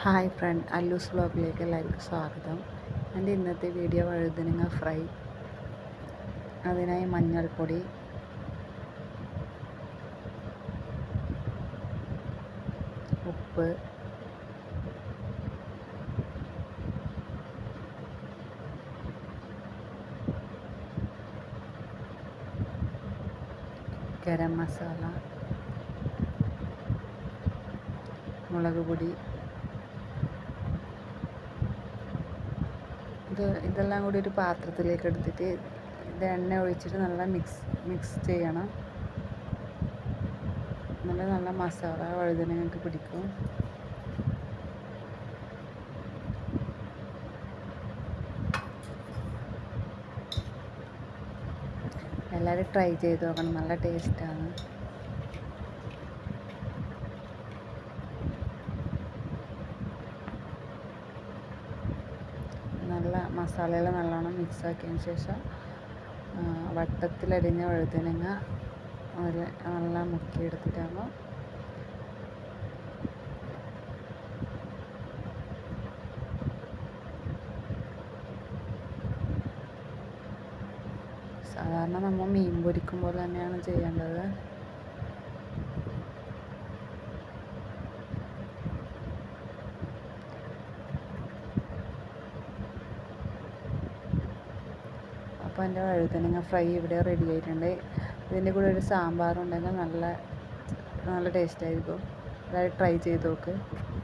Hi front, അല്ലൂസ് വ്ലോഗിലേക്ക് എല്ലാവർക്കും സ്വാഗതം. എൻ്റെ ഇന്നത്തെ വീഡിയോ വഴുതനങ്ങ ഫ്രൈ. അതിനായി മഞ്ഞൾപ്പൊടി, ഉപ്പ്, ഗരം മസാല, മുളക് പൊടി, ഇതെല്ലാം കൂടി ഒരു പാത്രത്തിലേക്ക് എടുത്തിട്ട് ഇത് എണ്ണ ഒഴിച്ചിട്ട് നല്ല മിക്സ് ചെയ്യണം. നല്ല മസാല വഴുതനങ്ങൾക്ക് പിടിക്കും. എല്ലാവരും ട്രൈ ചെയ്ത് നോക്കണം, നല്ല ടേസ്റ്റാണ്. നല്ല മസാലയെല്ലാം നല്ലോണം മിക്സാക്കിയതിന് ശേഷം വട്ടത്തിലരിഞ്ഞ വഴുതനങ്ങ അതിൽ നല്ല മുക്കിയെടുത്തിട്ടാകുമ്പോൾ സാധാരണ നമ്മൾ മീൻ പൊരിക്കുമ്പോൾ തന്നെയാണ് ചെയ്യേണ്ടത്. അപ്പോൾ എൻ്റെ വഴുതനങ്ങ ഫ്രൈ ഇവിടെ റെഡി ആയിട്ടുണ്ട്. ഇതിൻ്റെ കൂടെ ഒരു സാമ്പാറുണ്ടെങ്കിൽ നല്ല ടേസ്റ്റായിരിക്കും. അതായത് ട്രൈ ചെയ്ത് നോക്ക്.